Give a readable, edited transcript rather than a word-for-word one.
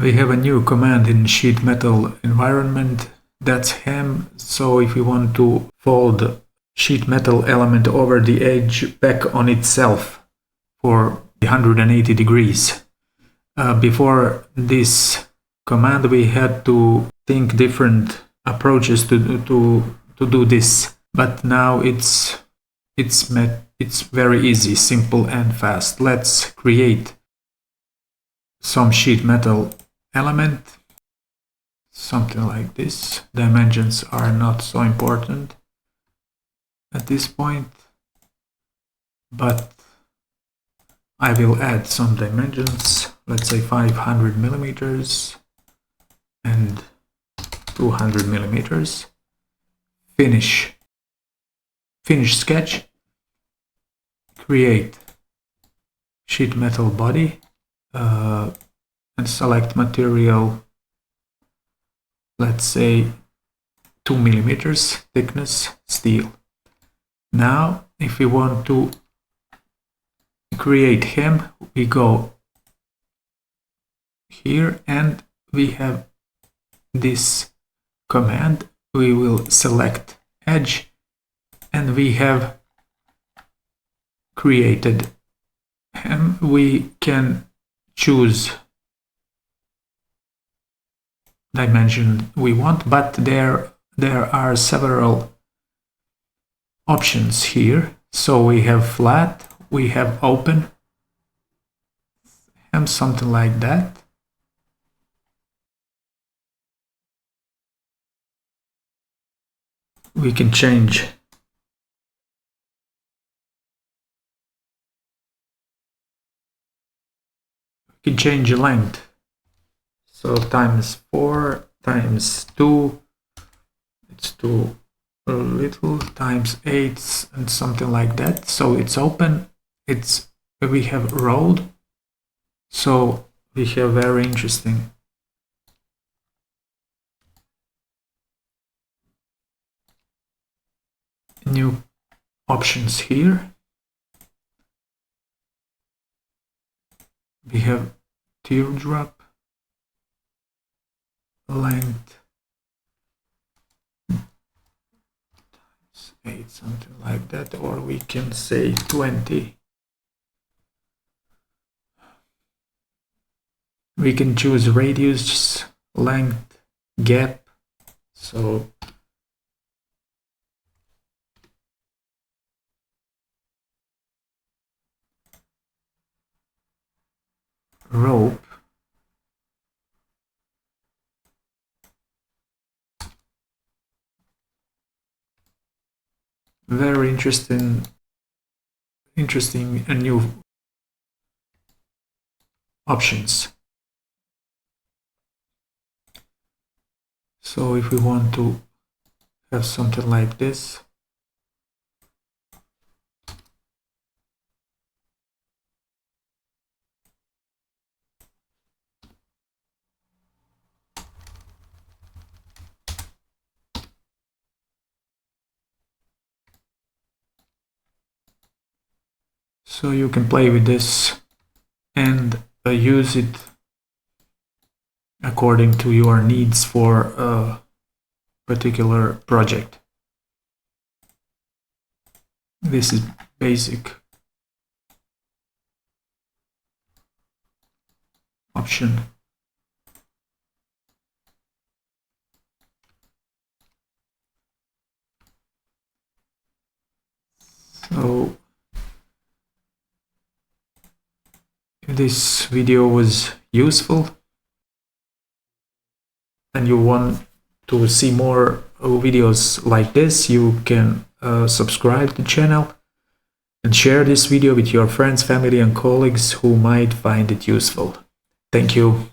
We have a new command in sheet metal environment, that's hem. So if we want to fold sheet metal element over the edge back on itself for 180 degrees. Before this command we had to think different approaches to do this, but now it's very easy, simple and fast. Let's create some sheet metal element, something like this. Dimensions are not so important at this point, but I will add some dimensions, let's say 500 millimeters and 200 millimeters. Finish sketch, create sheet metal body, and select material, let's say 2 millimeters thickness steel. Now if we want to create hem, we go here and we have this command. We will select edge and we have created hem. We can choose dimension we want, but there are several options here. So we have flat, we have open hem, something like that. We can change the length, so ×4 ×2, it's too little, ×8 and something like that. So it's open, we have rolled, so we have very interesting new options here. We have teardrop, length ×8, something like that, or we can say 20. We can choose radius, length, gap, so rope, very interesting and new options. So if we want to have something like this, so you can play with this and use it according to your needs for a particular project. This is basic option. So if this video was useful and you want to see more videos like this, you can subscribe to the channel and share this video with your friends, family and colleagues who might find it useful. Thank you.